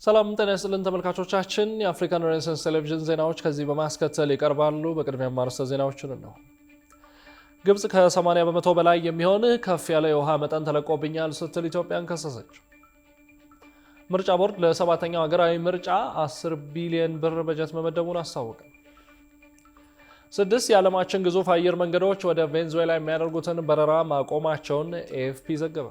ሰላም ጤና ይስጥልን ተመልካቾቻችን የአፍሪካን ሬኔሳንስ ቴሌቪዥን ዜናዎች ከዚህ በማስከተል ይቀርባሉ። በቅድሚያ ማርሰ ዜናዎችን ነው። ግብጽ ከ80 በመቶ በላይ የሚሆን ከፍ ያለ የውሃ መጠን ተለቆብኛል ስትል ኢትዮጵያን ከሰሰች። ምርጫ ቦርድ ለሰባተኛው ሀገራዊ ምርጫ 10 ቢሊዮን ብር በጀት መመደቡን አስታወቀ። 6 የዓለማችን ግዙፍ አየር መንገዶች ወደ ቬንዙዌላ የሚያደርጉትን በረራ ማቆማቸውን ኤኤፍፒ ዘገበ።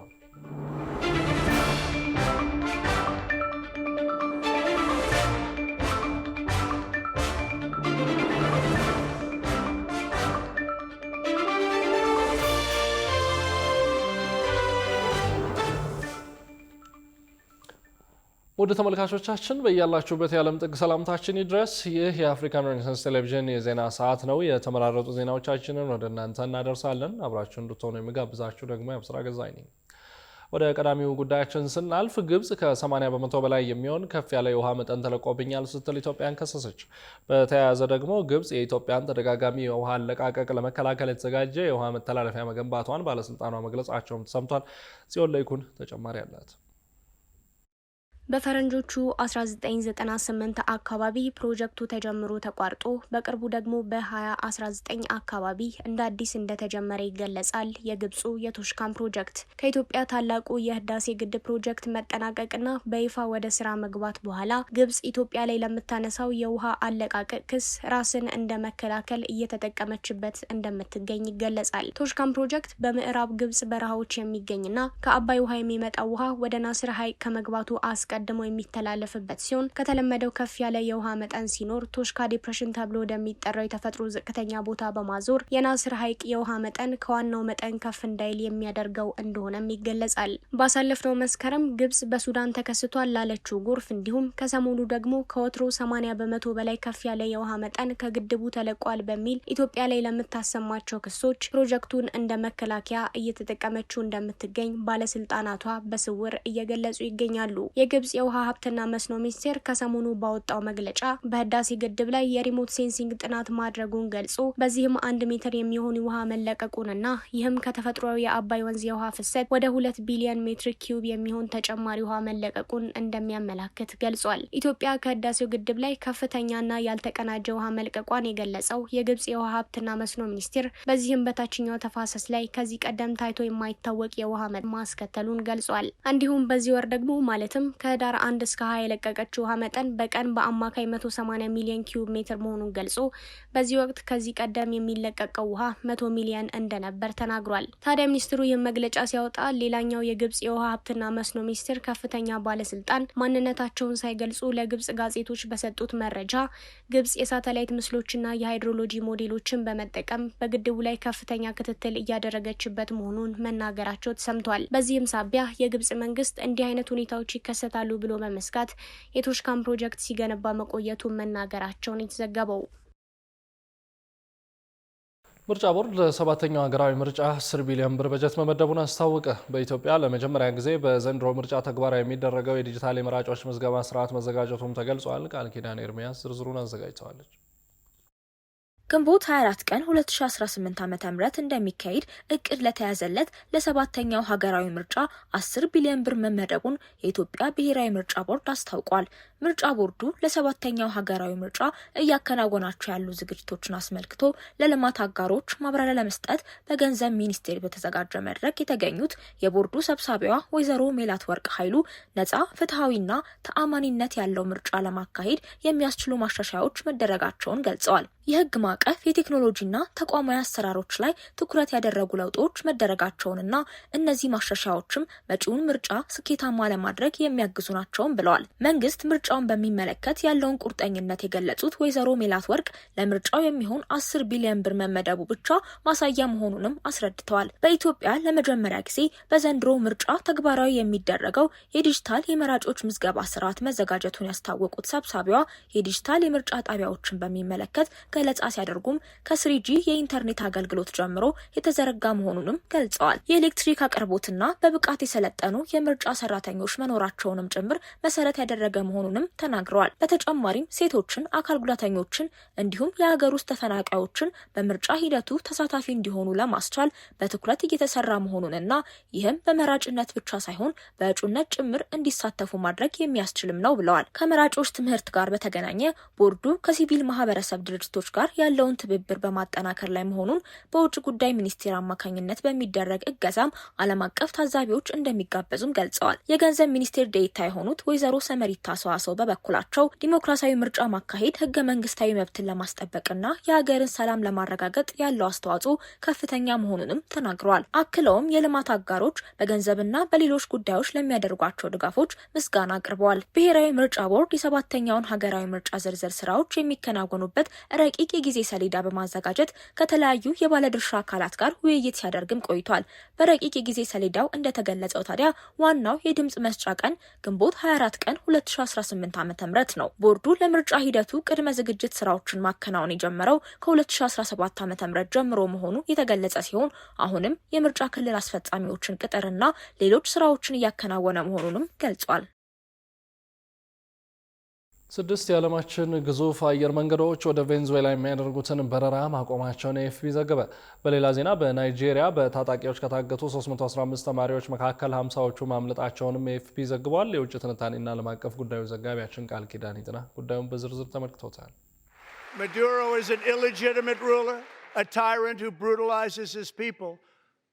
ወደ ተመልካቾቻችን በእያላችሁበት የዓለም ጥግ ሰላምታችን ይድረስ። ይህ የአፍሪካን ሬኔሳንስ ቴሌቪዥን የዜና ሰዓት ነው። የተመራረጡ ዜናዎቻችንን ወደ እናንተ እናደርሳለን። አብራችሁ እንድትሆኑ የሚጋብዛችሁ ደግሞ የአብስራ ገዛኝ ነኝ። ወደ ቀዳሚው ጉዳያችን ስናልፍ ግብጽ ከ80 በመቶ በላይ የሚሆን ከፍ ያለ የውሃ መጠን ተለቆብኛል ስትል ኢትዮጵያን ከሰሰች። በተያያዘ ደግሞ ግብጽ የኢትዮጵያን ተደጋጋሚ የውሃ አለቃቀቅ ለመከላከል የተዘጋጀ የውሃ መተላለፊያ መገንባቷን ባለስልጣኗ መግለጻቸውም ተሰምቷል። ጽዮን ለይኩን ተጨማሪ አላት። በፈረንጆቹ 1998 አካባቢ ፕሮጀክቱ ተጀምሮ ተቋርጦ በቅርቡ ደግሞ በ2019 አካባቢ እንደ አዲስ እንደተጀመረ ይገለጻል። የግብፁ የቶሽካን ፕሮጀክት ከኢትዮጵያ ታላቁ የህዳሴ ግድብ ፕሮጀክት መጠናቀቅና በይፋ ወደ ስራ መግባት በኋላ ግብጽ ኢትዮጵያ ላይ ለምታነሳው የውሃ አለቃቀቅ ክስ ራስን እንደ መከላከል እየተጠቀመችበት እንደምትገኝ ይገለጻል። ቶሽካን ፕሮጀክት በምዕራብ ግብጽ በረሃዎች የሚገኝና ከአባይ ውሃ የሚመጣው ውሃ ወደ ናስር ሐይቅ ከመግባቱ ቀድሞ የሚተላለፍበት ሲሆን ከተለመደው ከፍ ያለ የውሃ መጠን ሲኖር ቶሽካ ዲፕሬሽን ተብሎ ወደሚጠራው የተፈጥሮ ዝቅተኛ ቦታ በማዞር የናስር ሐይቅ የውሃ መጠን ከዋናው መጠን ከፍ እንዳይል የሚያደርገው እንደሆነም ይገለጻል። ባሳለፍነው መስከረም ግብጽ በሱዳን ተከስቷል ላለችው ጎርፍ እንዲሁም ከሰሞኑ ደግሞ ከወትሮ 80 በመቶ በላይ ከፍ ያለ የውሃ መጠን ከግድቡ ተለቋል በሚል ኢትዮጵያ ላይ ለምታሰማቸው ክሶች ፕሮጀክቱን እንደ መከላከያ እየተጠቀመችው እንደምትገኝ ባለስልጣናቷ በስውር እየገለጹ ይገኛሉ። የግብጽ የውሃ ሀብትና መስኖ ሚኒስቴር ከሰሞኑ ባወጣው መግለጫ በህዳሴ ግድብ ላይ የሪሞት ሴንሲንግ ጥናት ማድረጉን ገልጾ በዚህም 1 ሜትር የሚሆን ውሃ መለቀቁንና ይህም ከተፈጥሯዊ የአባይ ወንዝ የውሃ ፍሰት ወደ 2 ቢሊዮን ሜትር ኪዩብ የሚሆን ተጨማሪ ውሃ መለቀቁን እንደሚያመላክት ገልጿል። ኢትዮጵያ ከህዳሴው ግድብ ላይ ከፍተኛና ያልተቀናጀ ውሃ መልቀቋን የገለጸው የግብጽ የውሃ ሀብትና መስኖ ሚኒስቴር በዚህም በታችኛው ተፋሰስ ላይ ከዚህ ቀደም ታይቶ የማይታወቅ የውሃ መጠን ማስከተሉን ገልጿል። እንዲሁም በዚህ ወር ደግሞ ማለትም ከዳር 1 እስከ 20 የለቀቀችው ውሃ መጠን በቀን በአማካይ 180 ሚሊዮን ኪዩብ ሜትር መሆኑን ገልጾ በዚህ ወቅት ከዚህ ቀደም የሚለቀቀው ውሃ 100 ሚሊዮን እንደነበር ተናግሯል። ታዲያ ሚኒስትሩ ይህን መግለጫ ሲያወጣ ሌላኛው የግብጽ የውሃ ሀብትና መስኖ ሚኒስቴር ከፍተኛ ባለስልጣን ማንነታቸውን ሳይገልጹ ለግብጽ ጋዜጦች በሰጡት መረጃ ግብጽ የሳተላይት ምስሎችና የሃይድሮሎጂ ሞዴሎችን በመጠቀም በግድቡ ላይ ከፍተኛ ክትትል እያደረገችበት መሆኑን መናገራቸው ተሰምቷል። በዚህም ሳቢያ የግብጽ መንግስት እንዲህ አይነት ሁኔታዎች ይከሰታሉ ብሎ በመስጋት የቶሽካን ፕሮጀክት ሲገነባ መቆየቱን መናገራቸውን የተዘገበው። ምርጫ ቦርድ ለሰባተኛው ሀገራዊ ምርጫ 10 ቢሊዮን ብር በጀት መመደቡን አስታወቀ። በኢትዮጵያ ለመጀመሪያ ጊዜ በዘንድሮ ምርጫ ተግባራዊ የሚደረገው የዲጂታል የመራጮች ምዝገባ ስርዓት መዘጋጀቱም ተገልጿል። ቃል ኪዳን ኤርሚያስ ዝርዝሩን አዘጋጅተዋለች። ግንቦት 24 ቀን 2018 ዓ.ም እንደሚካሄድ እቅድ ለተያዘለት ለሰባተኛው ሀገራዊ ምርጫ 10 ቢሊዮን ብር መመደቡን የኢትዮጵያ ብሔራዊ ምርጫ ቦርድ አስታውቋል። ምርጫ ቦርዱ ለሰባተኛው ሀገራዊ ምርጫ እያከናወናቸው ያሉ ዝግጅቶችን አስመልክቶ ለልማት አጋሮች ማብራሪያ ለመስጠት በገንዘብ ሚኒስቴር በተዘጋጀ መድረክ የተገኙት የቦርዱ ሰብሳቢዋ ወይዘሮ ሜላት ወርቅ ኃይሉ ነጻ፣ ፍትሐዊና ተአማኒነት ያለው ምርጫ ለማካሄድ የሚያስችሉ ማሻሻያዎች መደረጋቸውን ገልጸዋል። የህግ ማዕቀፍ፣ የቴክኖሎጂና ተቋማዊ አሰራሮች ላይ ትኩረት ያደረጉ ለውጦች መደረጋቸውንና እነዚህ ማሻሻያዎችም መጪውን ምርጫ ስኬታማ ለማድረግ የሚያግዙ ናቸውም ብለዋል። መንግስት ምርጫውን በሚመለከት ያለውን ቁርጠኝነት የገለጹት ወይዘሮ ሜላት ወርቅ ለምርጫው የሚሆን 10 ቢሊዮን ብር መመደቡ ብቻ ማሳያ መሆኑንም አስረድተዋል። በኢትዮጵያ ለመጀመሪያ ጊዜ በዘንድሮ ምርጫ ተግባራዊ የሚደረገው የዲጂታል የመራጮች ምዝገባ ስርዓት መዘጋጀቱን ያስታወቁት ሰብሳቢዋ የዲጂታል የምርጫ ጣቢያዎችን በሚመለከት ገለጻ ሲያደርጉ የሚያደርጉም ከ3G የኢንተርኔት አገልግሎት ጀምሮ የተዘረጋ መሆኑንም ገልጸዋል። የኤሌክትሪክ አቅርቦትና በብቃት የሰለጠኑ የምርጫ ሰራተኞች መኖራቸውንም ጭምር መሰረት ያደረገ መሆኑንም ተናግረዋል። በተጨማሪም ሴቶችን፣ አካል ጉዳተኞችን እንዲሁም የሀገር ውስጥ ተፈናቃዮችን በምርጫ ሂደቱ ተሳታፊ እንዲሆኑ ለማስቻል በትኩረት እየተሰራ መሆኑንና ይህም በመራጭነት ብቻ ሳይሆን በእጩነት ጭምር እንዲሳተፉ ማድረግ የሚያስችልም ነው ብለዋል። ከመራጮች ትምህርት ጋር በተገናኘ ቦርዱ ከሲቪል ማህበረሰብ ድርጅቶች ጋር ያለውን ትብብር በማጠናከር ላይ መሆኑን በውጭ ጉዳይ ሚኒስቴር አማካኝነት በሚደረግ እገዛም ዓለም አቀፍ ታዛቢዎች እንደሚጋበዙም ገልጸዋል። የገንዘብ ሚኒስቴር ዴኤታ የሆኑት ወይዘሮ ሰመሪታ ሰዋሰው በበኩላቸው ዲሞክራሲያዊ ምርጫ ማካሄድ ህገ መንግስታዊ መብትን ለማስጠበቅና የሀገርን ሰላም ለማረጋገጥ ያለው አስተዋጽኦ ከፍተኛ መሆኑንም ተናግረዋል። አክለውም የልማት አጋሮች በገንዘብና በሌሎች ጉዳዮች ለሚያደርጓቸው ድጋፎች ምስጋና አቅርበዋል። ብሔራዊ ምርጫ ቦርድ የ7ኛውን ሀገራዊ ምርጫ ዝርዝር ስራዎች የሚከናወኑበት ረቂቅ የጊዜ ሰሌዳ በማዘጋጀት ከተለያዩ የባለድርሻ አካላት ጋር ውይይት ሲያደርግም ቆይቷል። በረቂቅ የጊዜ ሰሌዳው እንደተገለጸው ታዲያ ዋናው የድምጽ መስጫ ቀን ግንቦት 24 ቀን 2018 ዓ.ም ነው። ቦርዱ ለምርጫ ሂደቱ ቅድመ ዝግጅት ስራዎችን ማከናወን የጀመረው ከ2017 ዓ.ም ጀምሮ መሆኑ የተገለጸ ሲሆን አሁንም የምርጫ ክልል አስፈጻሚዎችን ቅጥርና ሌሎች ስራዎችን እያከናወነ መሆኑንም ገልጿል። 6 የዓለማችን ግዙፍ አየር መንገዶች ወደ ቬንዙዌላ የሚያደርጉትን በረራ ማቆማቸውን ኤኤፍፒ ዘገበ። በሌላ ዜና በናይጄሪያ በታጣቂዎች ከታገቱ 315 ተማሪዎች መካከል 50ዎቹ ማምለጣቸውንም ኤኤፍፒ ዘግቧል። የውጭ ትንታኔና ዓለም አቀፍ ጉዳዮች ዘጋቢያችን ቃል ኪዳን ይጥና ጉዳዩን በዝርዝር ተመልክቶታል። Maduro is an illegitimate ruler, a tyrant who brutalizes his people,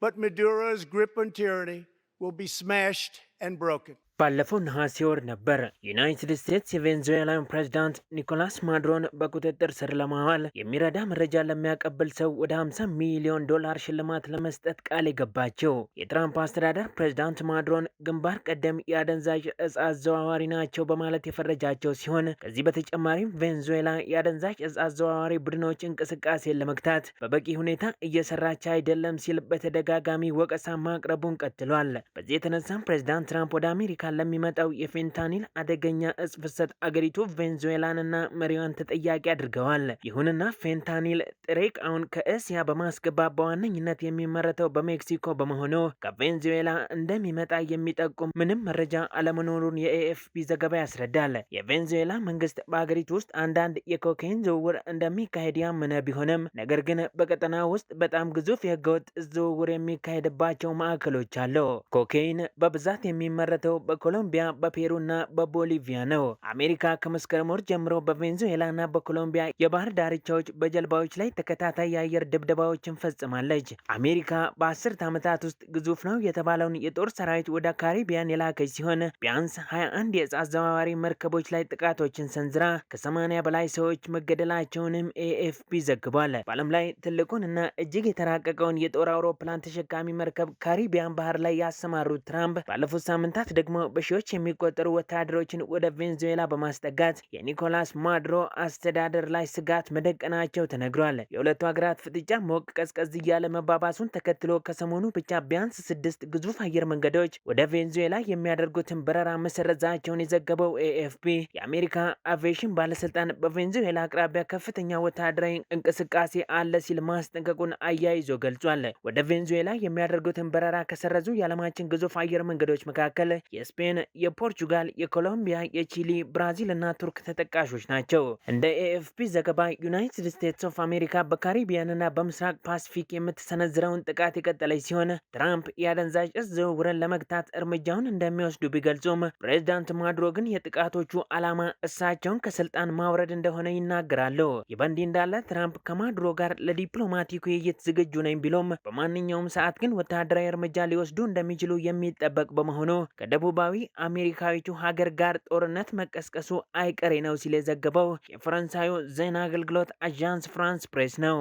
but Maduro's grip on tyranny will be smashed and broken. ባለፈው ነሐሴ ወር ነበር ዩናይትድ ስቴትስ የቬንዙዌላን ፕሬዝዳንት ኒኮላስ ማዱሮን በቁጥጥር ስር ለማዋል የሚረዳ መረጃ ለሚያቀብል ሰው ወደ $50 ሚሊዮን ሽልማት ለመስጠት ቃል የገባቸው። የትራምፕ አስተዳደር ፕሬዝዳንት ማዱሮን ግንባር ቀደም የአደንዛዥ እጽ አዘዋዋሪ ናቸው በማለት የፈረጃቸው ሲሆን ከዚህ በተጨማሪም ቬንዙዌላ የአደንዛዥ እጽ አዘዋዋሪ ቡድኖች እንቅስቃሴን ለመግታት በበቂ ሁኔታ እየሰራች አይደለም ሲል በተደጋጋሚ ወቀሳ ማቅረቡን ቀጥሏል። በዚህ የተነሳም ፕሬዝዳንት ትራምፕ ወደ አሜሪካ ለሚመጣው የፌንታኒል አደገኛ እጽ ፍሰት አገሪቱ ቬንዙዌላንና መሪዋን ተጠያቂ አድርገዋል። ይሁንና ፌንታኒል ጥሬ ዕቃውን ከእስያ በማስገባት በዋነኝነት የሚመረተው በሜክሲኮ በመሆኑ ከቬንዙዌላ እንደሚመጣ የሚጠቁም ምንም መረጃ አለመኖሩን የኤኤፍፒ ዘገባ ያስረዳል። የቬንዙዌላ መንግስት በአገሪቱ ውስጥ አንዳንድ የኮካይን ዝውውር እንደሚካሄድ ያመነ ቢሆንም ነገር ግን በቀጠና ውስጥ በጣም ግዙፍ የህገወጥ ዝውውር የሚካሄድባቸው ማዕከሎች አሉ። ኮካይን በብዛት የሚመረተው በኮሎምቢያ በፔሩና በቦሊቪያ ነው። አሜሪካ ከመስከረም ወር ጀምሮ በቬንዙዌላና በኮሎምቢያ የባህር ዳርቻዎች በጀልባዎች ላይ ተከታታይ የአየር ድብደባዎችን ፈጽማለች። አሜሪካ በ10 ዓመታት ውስጥ ግዙፍ ነው የተባለውን የጦር ሰራዊት ወደ ካሪቢያን የላከች ሲሆን ቢያንስ 21 የእጽ አዘዋዋሪ መርከቦች ላይ ጥቃቶችን ሰንዝራ ከ80 በላይ ሰዎች መገደላቸውንም ኤኤፍፒ ዘግቧል። በዓለም ላይ ትልቁንና እጅግ የተራቀቀውን የጦር አውሮፕላን ተሸካሚ መርከብ ካሪቢያን ባህር ላይ ያሰማሩት ትራምፕ ባለፉት ሳምንታት ደግሞ በሺዎች የሚቆጠሩ ወታደሮችን ወደ ቬንዙዌላ በማስጠጋት የኒኮላስ ማዱሮ አስተዳደር ላይ ስጋት መደቀናቸው ተነግሯል። የሁለቱ ሀገራት ፍጥጫ ሞቅ ቀዝቀዝ እያለ መባባሱን ተከትሎ ከሰሞኑ ብቻ ቢያንስ 6 ግዙፍ አየር መንገዶች ወደ ቬንዙዌላ የሚያደርጉትን በረራ መሰረዛቸውን የዘገበው ኤኤፍፒ የአሜሪካ አቪዬሽን ባለስልጣን በቬንዙዌላ አቅራቢያ ከፍተኛ ወታደራዊ እንቅስቃሴ አለ ሲል ማስጠንቀቁን አያይዞ ገልጿል። ወደ ቬንዙዌላ የሚያደርጉትን በረራ ከሰረዙ የዓለማችን ግዙፍ አየር መንገዶች መካከል የስፔን፣ የፖርቹጋል፣ የኮሎምቢያ፣ የቺሊ፣ ብራዚል እና ቱርክ ተጠቃሾች ናቸው። እንደ ኤኤፍፒ ዘገባ ዩናይትድ ስቴትስ ኦፍ አሜሪካ በካሪቢያንና በምስራቅ ፓሲፊክ የምትሰነዝረውን ጥቃት የቀጠለች ሲሆን ትራምፕ የአደንዛዥ እጽ ዝውውርን ለመግታት እርምጃውን እንደሚወስዱ ቢገልጹም ፕሬዝዳንት ማዱሮ ግን የጥቃቶቹ ዓላማ እሳቸውን ከስልጣን ማውረድ እንደሆነ ይናገራሉ። ይህ በእንዲህ እንዳለ ትራምፕ ከማዱሮ ጋር ለዲፕሎማቲክ ውይይት ዝግጁ ነኝ ቢሎም በማንኛውም ሰዓት ግን ወታደራዊ እርምጃ ሊወስዱ እንደሚችሉ የሚጠበቅ በመሆኑ ከደቡባዊ አሜሪካዊቱ ሀገር ጋር ጦርነት መቀስቀሱ አይቀሬ ነው ሲል የዘገበው የፈረንሳዩ ዜና አገልግሎት አዣንስ ፍራንስ ፕሬስ ነው።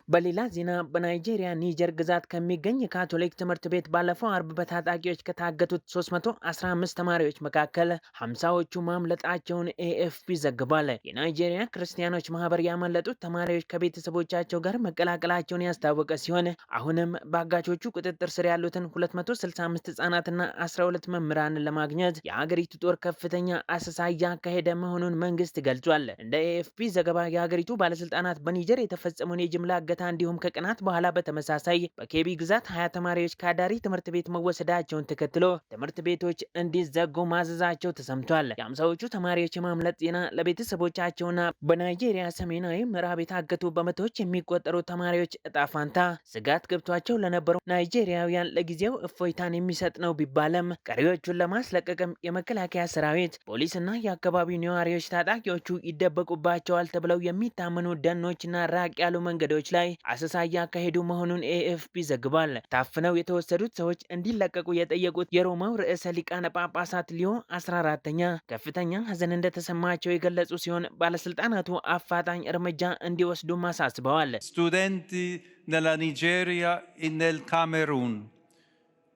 በሌላ ዜና በናይጄሪያ ኒጀር ግዛት ከሚገኝ የካቶሊክ ትምህርት ቤት ባለፈው አርብ በታጣቂዎች ከታገቱት 315 ተማሪዎች መካከል 50ዎቹ ማምለጣቸውን ኤኤፍፒ ዘግቧል። የናይጄሪያ ክርስቲያኖች ማህበር ያመለጡት ተማሪዎች ከቤተሰቦቻቸው ጋር መቀላቀላቸውን ያስታወቀ ሲሆን አሁንም በአጋቾቹ ቁጥጥር ስር ያሉትን 265 ህጻናትና 12 መምህራንን ለማግኘት የሀገሪቱ ጦር ከፍተኛ አሰሳ እያካሄደ መሆኑን መንግስት ገልጿል። እንደ ኤኤፍፒ ዘገባ የሀገሪቱ ባለስልጣናት በኒጀር የተፈጸመውን የጅምላ እገታ እንዲሁም ከቀናት በኋላ በተመሳሳይ በኬቢ ግዛት 20 ተማሪዎች ከአዳሪ ትምህርት ቤት መወሰዳቸውን ተከትሎ ትምህርት ቤቶች እንዲዘጉ ማዘዛቸው ተሰምቷል። የ50ዎቹ ተማሪዎች የማምለጥ ዜና ለቤተሰቦቻቸውና በናይጄሪያ ሰሜናዊ ምዕራብ የታገቱ በመቶዎች የሚቆጠሩ ተማሪዎች እጣ ፋንታ ስጋት ገብቷቸው ለነበሩ ናይጄሪያውያን ለጊዜው እፎይታን የሚሰጥ ነው ቢባለም ቀሪዎቹን ለማስለቀቅም የመከላከያ ሰራዊት፣ ፖሊስና የአካባቢው ነዋሪዎች ታጣቂዎቹ ይደበቁባቸዋል ተብለው የሚታመኑ ደኖችና ራቅ ያሉ መንገዶች ላይ አሰሳ እያካሄዱ መሆኑን ኤኤፍፒ ዘግቧል። ታፍነው የተወሰዱት ሰዎች እንዲለቀቁ የጠየቁት የሮማው ርዕሰ ሊቃነ ጳጳሳት ሊዮ 14ኛ ከፍተኛ ሐዘን እንደተሰማቸው የገለጹ ሲሆን ባለስልጣናቱ አፋጣኝ እርምጃ እንዲወስዱም አሳስበዋል። Studenti nella Nigeria e nel Camerun.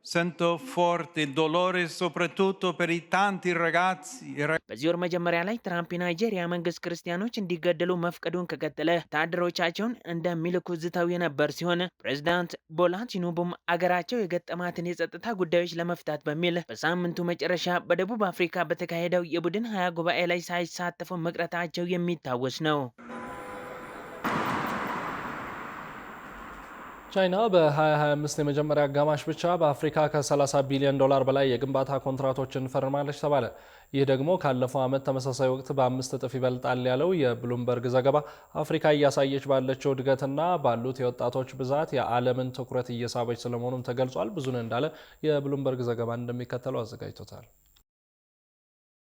Sento forte il dolore soprattutto per i tanti ragazzi. በዚህ ወር መጀመሪያ ላይ ትራምፕ የናይጄሪያ መንግስት ክርስቲያኖች እንዲገደሉ መፍቀዱን ከቀጠለ ወታደሮቻቸውን እንደሚልኩ ዝተው የነበር ሲሆን ፕሬዝዳንት ቦላ ቲኑቡም አገራቸው የገጠማትን የጸጥታ ጉዳዮች ለመፍታት በሚል በሳምንቱ መጨረሻ በደቡብ አፍሪካ በተካሄደው የቡድን 20 ጉባኤ ላይ ሳይሳተፉ መቅረታቸው የሚታወስ ነው። ቻይና በ2025 የመጀመሪያ አጋማሽ ብቻ በአፍሪካ ከ30 ቢሊዮን ዶላር በላይ የግንባታ ኮንትራቶችን ፈርማለች ተባለ። ይህ ደግሞ ካለፈው ዓመት ተመሳሳይ ወቅት በ5 እጥፍ ይበልጣል ያለው የብሉምበርግ ዘገባ አፍሪካ እያሳየች ባለችው እድገትና ባሉት የወጣቶች ብዛት የዓለምን ትኩረት እየሳበች ስለመሆኑም ተገልጿል። ብዙን እንዳለ የብሉምበርግ ዘገባ እንደሚከተለው አዘጋጅቶታል።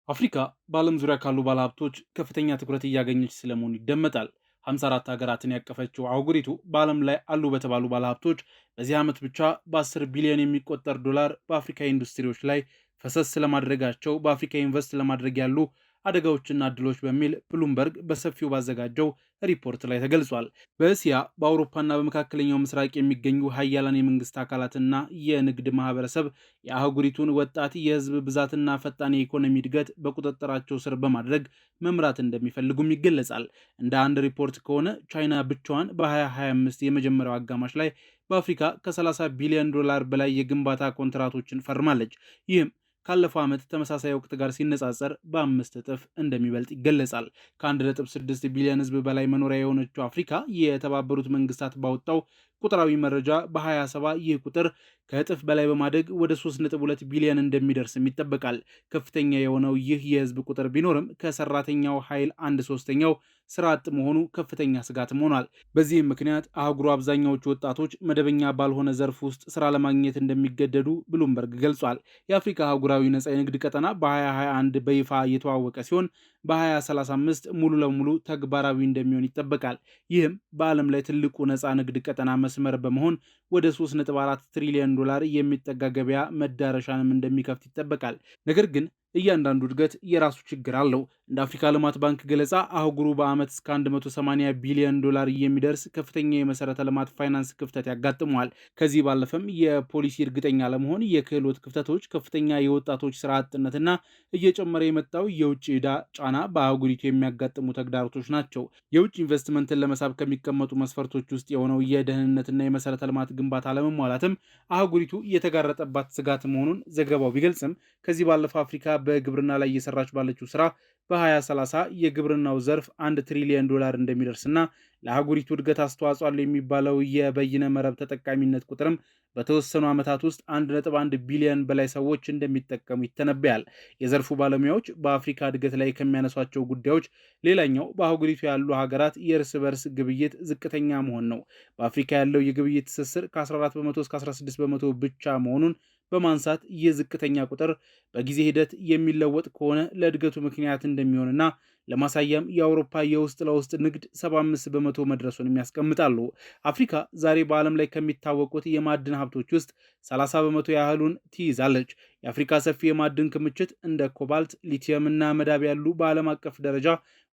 አፍሪካ በዓለም ዙሪያ ካሉ ባለሀብቶች ከፍተኛ ትኩረት እያገኘች ስለመሆኑ ይደመጣል። 54 ሀገራትን ያቀፈችው አህጉሪቱ በዓለም ላይ አሉ በተባሉ ባለሀብቶች በዚህ ዓመት ብቻ በ10 ቢሊዮን የሚቆጠር ዶላር በአፍሪካ ኢንዱስትሪዎች ላይ ፈሰስ ስለማድረጋቸው በአፍሪካ ኢንቨስት ለማድረግ ያሉ አደጋዎችና እድሎች በሚል ብሉምበርግ በሰፊው ባዘጋጀው ሪፖርት ላይ ተገልጿል። በእስያ በአውሮፓና በመካከለኛው ምስራቅ የሚገኙ ሀያላን የመንግስት አካላትና የንግድ ማህበረሰብ የአህጉሪቱን ወጣት የህዝብ ብዛትና ፈጣን የኢኮኖሚ እድገት በቁጥጥራቸው ስር በማድረግ መምራት እንደሚፈልጉም ይገለጻል። እንደ አንድ ሪፖርት ከሆነ ቻይና ብቻዋን በ2025 የመጀመሪያው አጋማሽ ላይ በአፍሪካ ከ30 ቢሊዮን ዶላር በላይ የግንባታ ኮንትራቶችን ፈርማለች። ይህም ካለፈው ዓመት ተመሳሳይ ወቅት ጋር ሲነጻጸር በ5 እጥፍ እንደሚበልጥ ይገለጻል። ከ1.6 ቢሊዮን ህዝብ በላይ መኖሪያ የሆነችው አፍሪካ የተባበሩት መንግስታት ባወጣው ቁጥራዊ መረጃ በ27 ይህ ቁጥር ከእጥፍ በላይ በማደግ ወደ 3.2 ቢሊዮን እንደሚደርስም ይጠበቃል። ከፍተኛ የሆነው ይህ የህዝብ ቁጥር ቢኖርም ከሰራተኛው ኃይል 1/3 ስራ አጥ መሆኑ ከፍተኛ ስጋትም ሆኗል። በዚህም ምክንያት አህጉሩ አብዛኛዎቹ ወጣቶች መደበኛ ባልሆነ ዘርፍ ውስጥ ስራ ለማግኘት እንደሚገደዱ ብሉምበርግ ገልጿል። የአፍሪካ አህጉራዊ ነጻ የንግድ ቀጠና በ2021 በይፋ እየተዋወቀ ሲሆን በ2035 ሙሉ ለሙሉ ተግባራዊ እንደሚሆን ይጠበቃል። ይህም በዓለም ላይ ትልቁ ነጻ ንግድ ቀጠና መስመር በመሆን ወደ 3.4 ትሪሊዮን ዶላር የሚጠጋ ገበያ መዳረሻንም እንደሚከፍት ይጠበቃል። ነገር ግን እያንዳንዱ እድገት የራሱ ችግር አለው። እንደ አፍሪካ ልማት ባንክ ገለጻ አህጉሩ በዓመት እስከ 180 ቢሊዮን ዶላር የሚደርስ ከፍተኛ የመሰረተ ልማት ፋይናንስ ክፍተት ያጋጥመዋል። ከዚህ ባለፈም የፖሊሲ እርግጠኛ ለመሆን የክህሎት ክፍተቶች፣ ከፍተኛ የወጣቶች ስራ አጥነትና እየጨመረ የመጣው የውጭ ዕዳ ጫና በአህጉሪቱ የሚያጋጥሙ ተግዳሮቶች ናቸው። የውጭ ኢንቨስትመንትን ለመሳብ ከሚቀመጡ መስፈርቶች ውስጥ የሆነው የደህንነትና የመሰረተ ልማት ግንባታ ለመሟላትም አህጉሪቱ የተጋረጠባት ስጋት መሆኑን ዘገባው ቢገልጽም ከዚህ ባለፈው አፍሪካ በግብርና ላይ እየሰራች ባለችው ስራ በ2030 የግብርናው ዘርፍ 1 ትሪሊዮን ዶላር እንደሚደርስና ለአህጉሪቱ እድገት አስተዋጽኦ አለው የሚባለው የበይነ መረብ ተጠቃሚነት ቁጥርም በተወሰኑ ዓመታት ውስጥ 1.1 ቢሊዮን በላይ ሰዎች እንደሚጠቀሙ ይተነበያል። የዘርፉ ባለሙያዎች በአፍሪካ እድገት ላይ ከሚያነሷቸው ጉዳዮች ሌላኛው በአህጉሪቱ ያሉ ሀገራት የእርስ በርስ ግብይት ዝቅተኛ መሆን ነው። በአፍሪካ ያለው የግብይት ትስስር ከ14 በመቶ እስከ 16 በመቶ ብቻ መሆኑን በማንሳት ይህ ዝቅተኛ ቁጥር በጊዜ ሂደት የሚለወጥ ከሆነ ለእድገቱ ምክንያት እንደሚሆንና ለማሳያም የአውሮፓ የውስጥ ለውስጥ ንግድ 75 በመቶ መድረሱን ያስቀምጣሉ። አፍሪካ ዛሬ በዓለም ላይ ከሚታወቁት የማዕድን ሀብቶች ውስጥ 30 በመቶ ያህሉን ትይዛለች። የአፍሪካ ሰፊ የማዕድን ክምችት እንደ ኮባልት፣ ሊቲየም እና መዳብ ያሉ በዓለም አቀፍ ደረጃ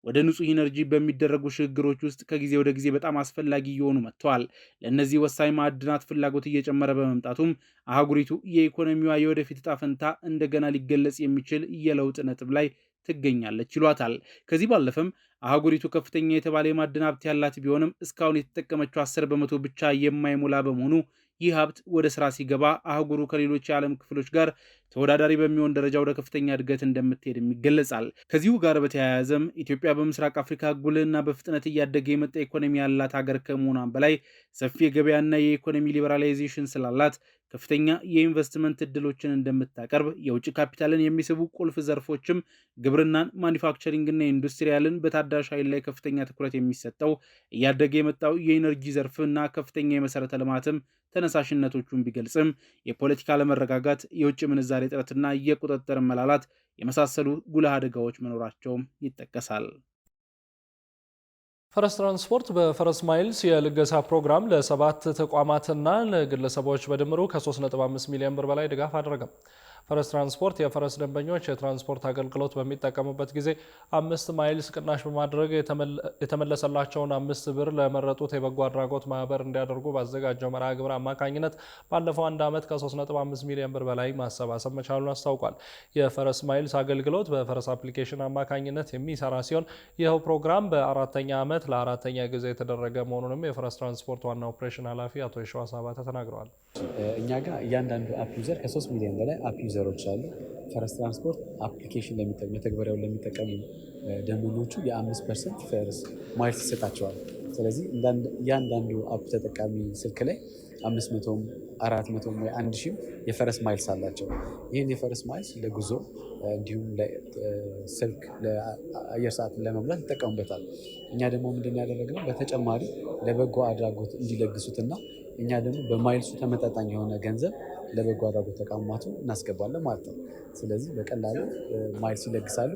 ወደ ንጹህ ኢነርጂ በሚደረጉ ሽግግሮች ውስጥ ከጊዜ ወደ ጊዜ በጣም አስፈላጊ እየሆኑ መጥተዋል። ለእነዚህ ወሳኝ ማዕድናት ፍላጎት እየጨመረ በመምጣቱም አህጉሪቱ የኢኮኖሚዋ የወደፊት ዕጣ ፈንታ እንደገና ሊገለጽ የሚችል የለውጥ ነጥብ ላይ ትገኛለች ይሏታል። ከዚህ ባለፈም አህጉሪቱ ከፍተኛ የተባለ የማዕድን ሀብት ያላት ቢሆንም እስካሁን የተጠቀመችው 10 በመቶ ብቻ የማይሞላ በመሆኑ ይህ ሀብት ወደ ስራ ሲገባ አህጉሩ ከሌሎች የዓለም ክፍሎች ጋር ተወዳዳሪ በሚሆን ደረጃ ወደ ከፍተኛ እድገት እንደምትሄድም ይገለጻል። ከዚሁ ጋር በተያያዘም ኢትዮጵያ በምስራቅ አፍሪካ ጉልህና በፍጥነት እያደገ የመጣ ኢኮኖሚ ያላት ሀገር ከመሆኗም በላይ ሰፊ የገበያና የኢኮኖሚ ሊበራላይዜሽን ስላላት ከፍተኛ የኢንቨስትመንት እድሎችን እንደምታቀርብ፣ የውጭ ካፒታልን የሚስቡ ቁልፍ ዘርፎችም ግብርናን፣ ማኒፋክቸሪንግና ኢንዱስትሪያልን፣ በታዳሽ ኃይል ላይ ከፍተኛ ትኩረት የሚሰጠው እያደገ የመጣው የኢነርጂ ዘርፍና ከፍተኛ የመሰረተ ልማትም ተነሳሽነቶቹን ቢገልጽም የፖለቲካ አለመረጋጋት፣ የውጭ ምንዛሬ እጥረትና የቁጥጥር መላላት የመሳሰሉ ጉልህ አደጋዎች መኖራቸውም ይጠቀሳል። ፈረስ ትራንስፖርት በፈረስ ማይልስ የልገሳ ፕሮግራም ለ7 ተቋማትና ለግለሰቦች በድምሩ ከ3.5 ሚሊዮን ብር በላይ ድጋፍ አደረገ። ፈረስ ትራንስፖርት የፈረስ ደንበኞች የትራንስፖርት አገልግሎት በሚጠቀሙበት ጊዜ 5 ማይልስ ቅናሽ በማድረግ የተመለሰላቸውን 5 ብር ለመረጡት የበጎ አድራጎት ማህበር እንዲያደርጉ ባዘጋጀው መርሃ ግብር አማካኝነት ባለፈው 1 ዓመት ከ3.5 ሚሊዮን ብር በላይ ማሰባሰብ መቻሉን አስታውቋል። የፈረስ ማይልስ አገልግሎት በፈረስ አፕሊኬሽን አማካኝነት የሚሰራ ሲሆን ይኸው ፕሮግራም በ4ኛ ዓመት ለ4ኛ ጊዜ የተደረገ መሆኑንም የፈረስ ትራንስፖርት ዋና ኦፕሬሽን ኃላፊ አቶ የሸዋስ አባተ ተናግረዋል። እኛ ጋር እያንዳንዱ አፕ ዩዘር ከ3 ሚሊዮን በላይ አፕ ዩዘሮች አሉ። ፈረስ ትራንስፖርት አፕሊኬሽን ለሚጠቀሙ መተግበሪያውን ለሚጠቀሙ ደንበኞቹ የ5% ፈረስ ማይልስ ይሰጣቸዋል። ስለዚህ እያንዳንዱ አፕ ተጠቃሚ ስልክ ላይ 500ም 400ም ወይ 1000ም የፈረስ ማይልስ አላቸው። ይህን የፈረስ ማይልስ ለጉዞ እንዲሁም ለስልክ ለአየር ሰዓት ለመሙላት ይጠቀሙበታል። እኛ ደግሞ ምንድን ያደረግነው በተጨማሪ ለበጎ አድራጎት እንዲለግሱትና እኛ ደግሞ በማይልሱ ተመጣጣኝ የሆነ ገንዘብ ለበጎ አድራጎት ተቋማቱ እናስገባለን ማለት ነው። ስለዚህ በቀላሉ ማይልስ ይለግሳሉ።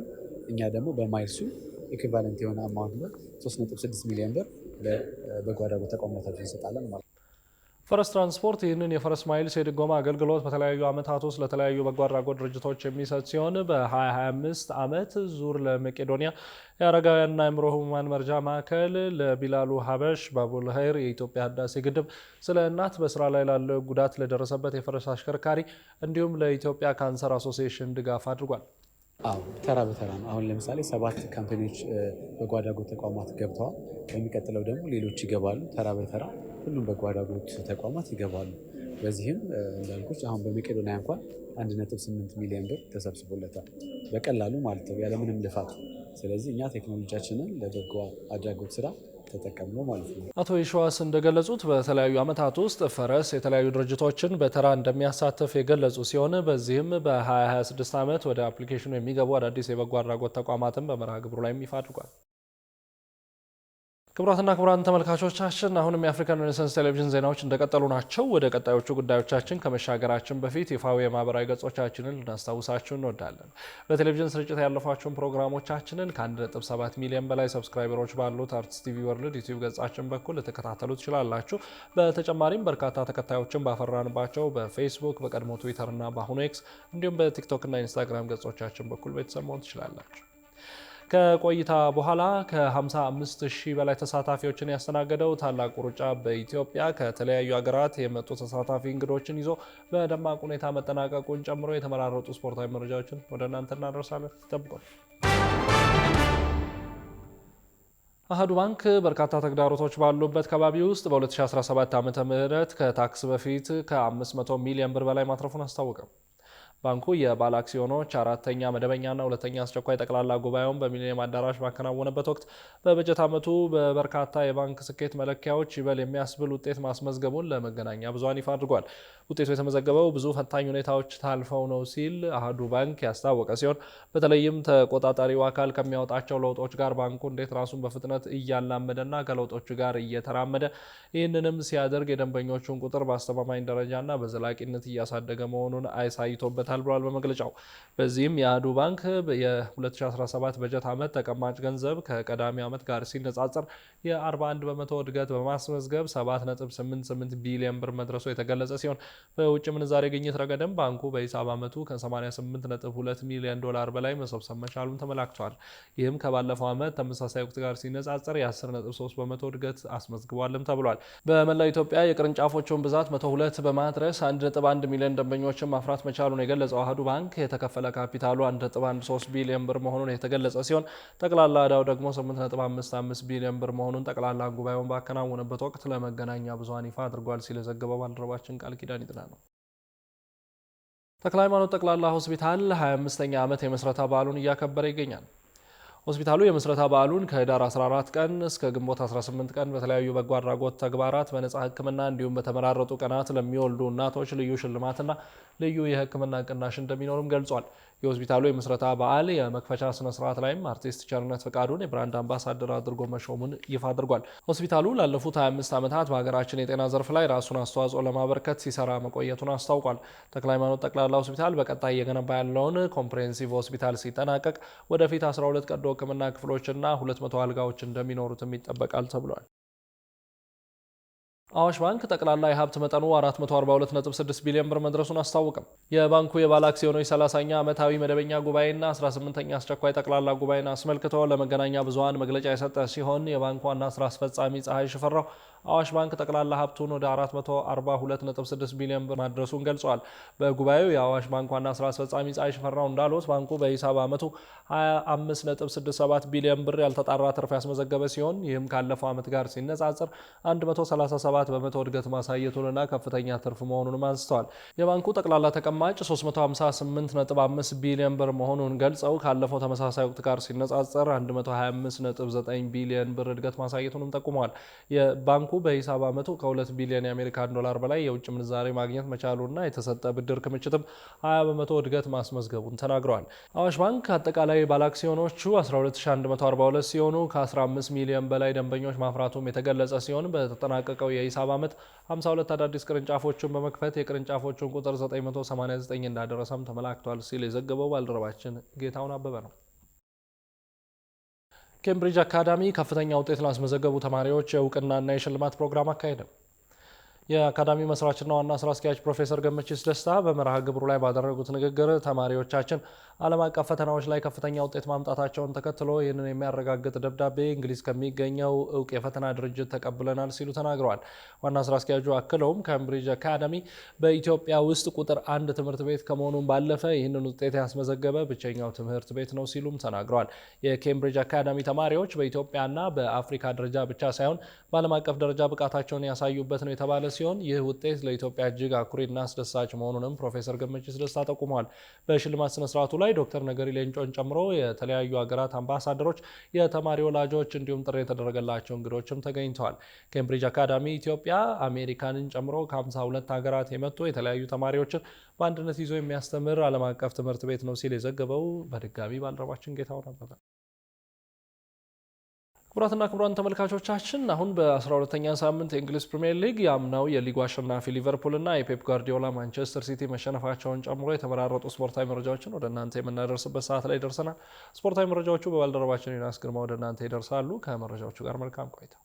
እኛ ደግሞ በማይልሱ ኢኩቫለንት የሆነ አማውንት 3.6 ሚሊዮን ብር ለበጎ አድራጎት ተቋማታችን እንሰጣለን ማለት ነው። ፈረስ ትራንስፖርት ይህንን የፈረስ ማይልስ የድጎማ አገልግሎት በተለያዩ ዓመታት ውስጥ ለተለያዩ በጎ አድራጎት ድርጅቶች የሚሰጥ ሲሆን በ2025 ዓመት ዙር ለመቄዶንያ የአረጋውያንና የአእምሮ ህሙማን መርጃ ማዕከል፣ ለቢላሉ ሀበሽ፣ ባቡል ኸይር፣ የኢትዮጵያ ህዳሴ ግድብ፣ ስለ እናት በስራ ላይ ላለው ጉዳት ለደረሰበት የፈረስ አሽከርካሪ እንዲሁም ለኢትዮጵያ ካንሰር አሶሲዬሽን ድጋፍ አድርጓል። ተራ በተራ ነው። አሁን ለምሳሌ 7 ካምፓኒዎች በጎ አድራጎት ተቋማት ገብተዋል። በሚቀጥለው ደግሞ ሌሎች ይገባሉ። ተራ በተራ ሁሉም በጎ አድራጎት ተቋማት ይገባሉ። በዚህም እንዳልኩት አሁን በመቄዶንያ እንኳን 1.8 ሚሊዮን ብር ተሰብስቦለታል በቀላሉ ማለት ነው፣ ያለምንም ልፋት። ስለዚህ እኛ ቴክኖሎጂያችንን ለበጎ አድራጎት ስራ ተጠቀምነው ማለት ነው። አቶ የሸዋስ እንደገለጹት በተለያዩ ዓመታት ውስጥ ፈረስ የተለያዩ ድርጅቶችን በተራ እንደሚያሳትፍ የገለጹ ሲሆን በዚህም በ2026 ዓመት ወደ አፕሊኬሽኑ የሚገቡ አዳዲስ የበጎ አድራጎት ተቋማትን በመርሃ ግብሩ ላይ ይፋ አድርጓል። ክቡራትና ክቡራን ተመልካቾቻችን አሁንም የአፍሪካን ሬኔሳንስ ቴሌቪዥን ዜናዎች እንደቀጠሉ ናቸው። ወደ ቀጣዮቹ ጉዳዮቻችን ከመሻገራችን በፊት ይፋዊ የማህበራዊ ገጾቻችንን ልናስታውሳችሁ እንወዳለን። በቴሌቪዥን ስርጭት ያለፏቸውን ፕሮግራሞቻችንን ከ1.7 ሚሊዮን በላይ ሰብስክራይበሮች ባሉት አርትስ ቲቪ ወርልድ ዩቲዩብ ገጻችን በኩል ልትከታተሉ ትችላላችሁ። በተጨማሪም በርካታ ተከታዮችን ባፈራንባቸው በፌስቡክ፣ በቀድሞ ትዊተር እና በአሁኑ ኤክስ እንዲሁም በቲክቶክ እና ኢንስታግራም ገጾቻችን በኩል ቤተሰብ መሆን ትችላላችሁ። ከቆይታ በኋላ ከ55,000 በላይ ተሳታፊዎችን ያስተናገደው ታላቁ ሩጫ በኢትዮጵያ ከተለያዩ ሀገራት የመጡ ተሳታፊ እንግዶችን ይዞ በደማቅ ሁኔታ መጠናቀቁን ጨምሮ የተመራረጡ ስፖርታዊ መረጃዎችን ወደ እናንተ እናደርሳለን። ይጠብቁን። አሃዱ ባንክ በርካታ ተግዳሮቶች ባሉበት ከባቢ ውስጥ በ2017 ዓ.ም ከታክስ በፊት ከ500 ሚሊዮን ብር በላይ ማትረፉን አስታወቀ። ባንኩ የባለ አክሲዮኖች 4ኛ መደበኛና 2ኛ አስቸኳይ ጠቅላላ ጉባኤውን በሚሊኒየም አዳራሽ ባከናወነበት ወቅት በበጀት ዓመቱ በበርካታ የባንክ ስኬት መለኪያዎች ይበል የሚያስብል ውጤት ማስመዝገቡን ለመገናኛ ብዙሃን ይፋ አድርጓል። ውጤቱ የተመዘገበው ብዙ ፈታኝ ሁኔታዎች ታልፈው ነው ሲል አሃዱ ባንክ ያስታወቀ ሲሆን በተለይም ተቆጣጣሪው አካል ከሚያወጣቸው ለውጦች ጋር ባንኩ እንዴት ራሱን በፍጥነት እያላመደና ከለውጦቹ ጋር እየተራመደ ይህንንም ሲያደርግ የደንበኞቹን ቁጥር በአስተማማኝ ደረጃና በዘላቂነት እያሳደገ መሆኑን አሳይቶበታል ይገኝበታል ብሏል በመግለጫው። በዚህም የአህዱ ባንክ የ2017 በጀት ዓመት ተቀማጭ ገንዘብ ከቀዳሚ ዓመት ጋር ሲነጻጸር የ41 በመቶ እድገት በማስመዝገብ 7.88 ቢሊዮን ብር መድረሱ የተገለጸ ሲሆን በውጭ ምንዛሬ ግኝት ረገድም ባንኩ በሂሳብ ዓመቱ ከ88.2 ሚሊዮን ዶላር በላይ መሰብሰብ መቻሉን ተመላክቷል። ይህም ከባለፈው ዓመት ተመሳሳይ ወቅት ጋር ሲነጻጸር የ10.3 በመቶ እድገት አስመዝግቧልም ተብሏል። በመላው ኢትዮጵያ የቅርንጫፎቹን ብዛት 102 በማድረስ 1.1 ሚሊዮን ደንበኞችን ማፍራት መቻሉን የገለጸው አህዱ ባንክ የተከፈለ ካፒታሉ 1.13 ቢሊዮን ብር መሆኑን የተገለጸ ሲሆን ጠቅላላ ዕዳው ደግሞ 8.55 ቢሊዮን ብር መሆኑን ጠቅላላ ጉባኤውን ባከናወነበት ወቅት ለመገናኛ ብዙሃን ይፋ አድርጓል ሲል የዘገበው ባልደረባችን ቃል ኪዳን ይጥና ነው። ተክለ ሃይማኖት ጠቅላላ ሆስፒታል 25ኛ ዓመት የምስረታ በዓሉን እያከበረ ይገኛል። ሆስፒታሉ የምስረታ በዓሉን ከህዳር 14 ቀን እስከ ግንቦት 18 ቀን በተለያዩ በጎ አድራጎት ተግባራት በነጻ ሕክምና እንዲሁም በተመራረጡ ቀናት ለሚወልዱ እናቶች ልዩ ሽልማትና ልዩ የሕክምና ቅናሽ እንደሚኖርም ገልጿል። የሆስፒታሉ የምስረታ በዓል የመክፈቻ ስነ ስርዓት ላይም አርቲስት ቸርነት ፈቃዱን የብራንድ አምባሳደር አድርጎ መሾሙን ይፋ አድርጓል። ሆስፒታሉ ላለፉት 25 ዓመታት በሀገራችን የጤና ዘርፍ ላይ ራሱን አስተዋጽኦ ለማበርከት ሲሰራ መቆየቱን አስታውቋል። ተክለ ሃይማኖት ጠቅላላ ሆስፒታል በቀጣይ እየገነባ ያለውን ኮምፕሬሄንሲቭ ሆስፒታል ሲጠናቀቅ ወደፊት 12 ቀዶ ሕክምና ክፍሎችና 200 አልጋዎች እንደሚኖሩትም ይጠበቃል ተብሏል። አዋሽ ባንክ ጠቅላላ የሀብት መጠኑ 442.6 ቢሊዮን ብር መድረሱን አስታወቀም። የባንኩ የባለ አክሲዮኖች 30ኛ ዓመታዊ መደበኛ ጉባኤና 18ኛ አስቸኳይ ጠቅላላ ጉባኤን አስመልክቶ ለመገናኛ ብዙሃን መግለጫ የሰጠ ሲሆን የባንኩ ዋና ስራ አስፈጻሚ ፀሐይ ሽፈራው አዋሽ ባንክ ጠቅላላ ሀብቱን ወደ 442.6 ቢሊዮን ብር ማድረሱን ገልጸዋል። በጉባኤው የአዋሽ ባንክ ዋና ስራ አስፈጻሚ ፀሐይ ሽፈራው እንዳሉት ባንኩ በሂሳብ ዓመቱ 25.67 ቢሊዮን ብር ያልተጣራ ትርፍ ያስመዘገበ ሲሆን ይህም ካለፈው ዓመት ጋር ሲነጻጸር 137 በመቶ እድገት ማሳየቱንና ከፍተኛ ትርፍ መሆኑንም አንስተዋል። የባንኩ ጠቅላላ ተቀማጭ 358.5 ቢሊዮን ብር መሆኑን ገልጸው ካለፈው ተመሳሳይ ወቅት ጋር ሲነጻጸር 125.9 ቢሊዮን ብር እድገት ማሳየቱንም ጠቁመዋል። የባንኩ በሂሳብ ዓመቱ ከ2 ቢሊዮን የአሜሪካን ዶላር በላይ የውጭ ምንዛሬ ማግኘት መቻሉና የተሰጠ ብድር ክምችትም 20 በመቶ እድገት ማስመዝገቡን ተናግረዋል። አዋሽ ባንክ አጠቃላይ ባለአክሲዮኖቹ 12142 ሲሆኑ ከ15 ሚሊዮን በላይ ደንበኞች ማፍራቱም የተገለጸ ሲሆን በተጠናቀቀው የሂሳብ ዓመት 52 አዳዲስ ቅርንጫፎችን በመክፈት የቅርንጫፎቹን ቁጥር 989 እንዳደረሰም ተመላክቷል ሲል የዘገበው ባልደረባችን ጌታውን አበበ ነው። ኬምብሪጅ አካዳሚ ከፍተኛ ውጤት ላስመዘገቡ ተማሪዎች የእውቅናና የሽልማት ፕሮግራም አካሄደ። የአካዳሚ መስራችና ዋና ስራ አስኪያጅ ፕሮፌሰር ገመቺስ ደስታ በመርሃ ግብሩ ላይ ባደረጉት ንግግር ተማሪዎቻችን ዓለም አቀፍ ፈተናዎች ላይ ከፍተኛ ውጤት ማምጣታቸውን ተከትሎ ይህንን የሚያረጋግጥ ደብዳቤ እንግሊዝ ከሚገኘው እውቅ የፈተና ድርጅት ተቀብለናል ሲሉ ተናግረዋል። ዋና ስራ አስኪያጁ አክለውም ካምብሪጅ አካዳሚ በኢትዮጵያ ውስጥ ቁጥር 1 ትምህርት ቤት ከመሆኑም ባለፈ ይህንን ውጤት ያስመዘገበ ብቸኛው ትምህርት ቤት ነው ሲሉም ተናግረዋል። የኬምብሪጅ አካዳሚ ተማሪዎች በኢትዮጵያና በአፍሪካ ደረጃ ብቻ ሳይሆን በዓለም አቀፍ ደረጃ ብቃታቸውን ያሳዩበት ነው የተባለ ሲሆን ይህ ውጤት ለኢትዮጵያ እጅግ አኩሪና አስደሳች መሆኑንም ፕሮፌሰር ገመቺስ ደስታ ጠቁመዋል። በሽልማት ስነ ስርዓቱ ላይ ዶክተር ነገሪ ሌንጮን ጨምሮ የተለያዩ ሀገራት አምባሳደሮች፣ የተማሪ ወላጆች እንዲሁም ጥሪ የተደረገላቸው እንግዶችም ተገኝተዋል። ኬምብሪጅ አካዳሚ ኢትዮጵያ፣ አሜሪካንን ጨምሮ ከ52 ሀገራት የመጡ የተለያዩ ተማሪዎችን በአንድነት ይዞ የሚያስተምር ዓለም አቀፍ ትምህርት ቤት ነው ሲል የዘገበው በድጋሚ ባልደረባችን ጌታውን አበበ። ክቡራትና ክቡራን ተመልካቾቻችን አሁን በ12ኛ ሳምንት የእንግሊዝ ፕሪሚየር ሊግ የአምናው የሊጉ አሸናፊ ሊቨርፑልና የፔፕ ጓርዲዮላ ማንቸስተር ሲቲ መሸነፋቸውን ጨምሮ የተመራረጡ ስፖርታዊ መረጃዎችን ወደ እናንተ የምናደርስበት ሰዓት ላይ ደርሰናል። ስፖርታዊ መረጃዎቹ በባልደረባችን ዮናስ ግርማ ወደ እናንተ ይደርሳሉ። ከመረጃዎቹ ጋር መልካም ቆይታ።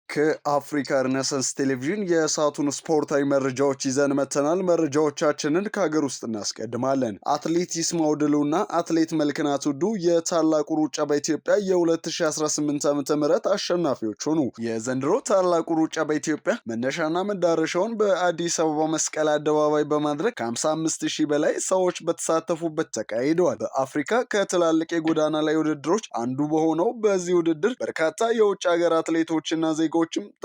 ከአፍሪካ ሪነሳንስ ቴሌቪዥን የሰዓቱን ስፖርታዊ መረጃዎች ይዘን መተናል። መረጃዎቻችንን ከሀገር ውስጥ እናስቀድማለን። አትሌት ይስማው ድሉና አትሌት መልክናት ውዱ የታላቁ ሩጫ በኢትዮጵያ የ2018 ዓ.ም አሸናፊዎች ሆኑ። የዘንድሮ ታላቁ ሩጫ በኢትዮጵያ መነሻና መዳረሻውን በአዲስ አበባ መስቀል አደባባይ በማድረግ ከ55,000 በላይ ሰዎች በተሳተፉበት ተካሂደዋል። በአፍሪካ ከትላልቅ የጎዳና ላይ ውድድሮች አንዱ በሆነው በዚህ ውድድር በርካታ የውጭ ሀገር አትሌቶችና ዜጎችም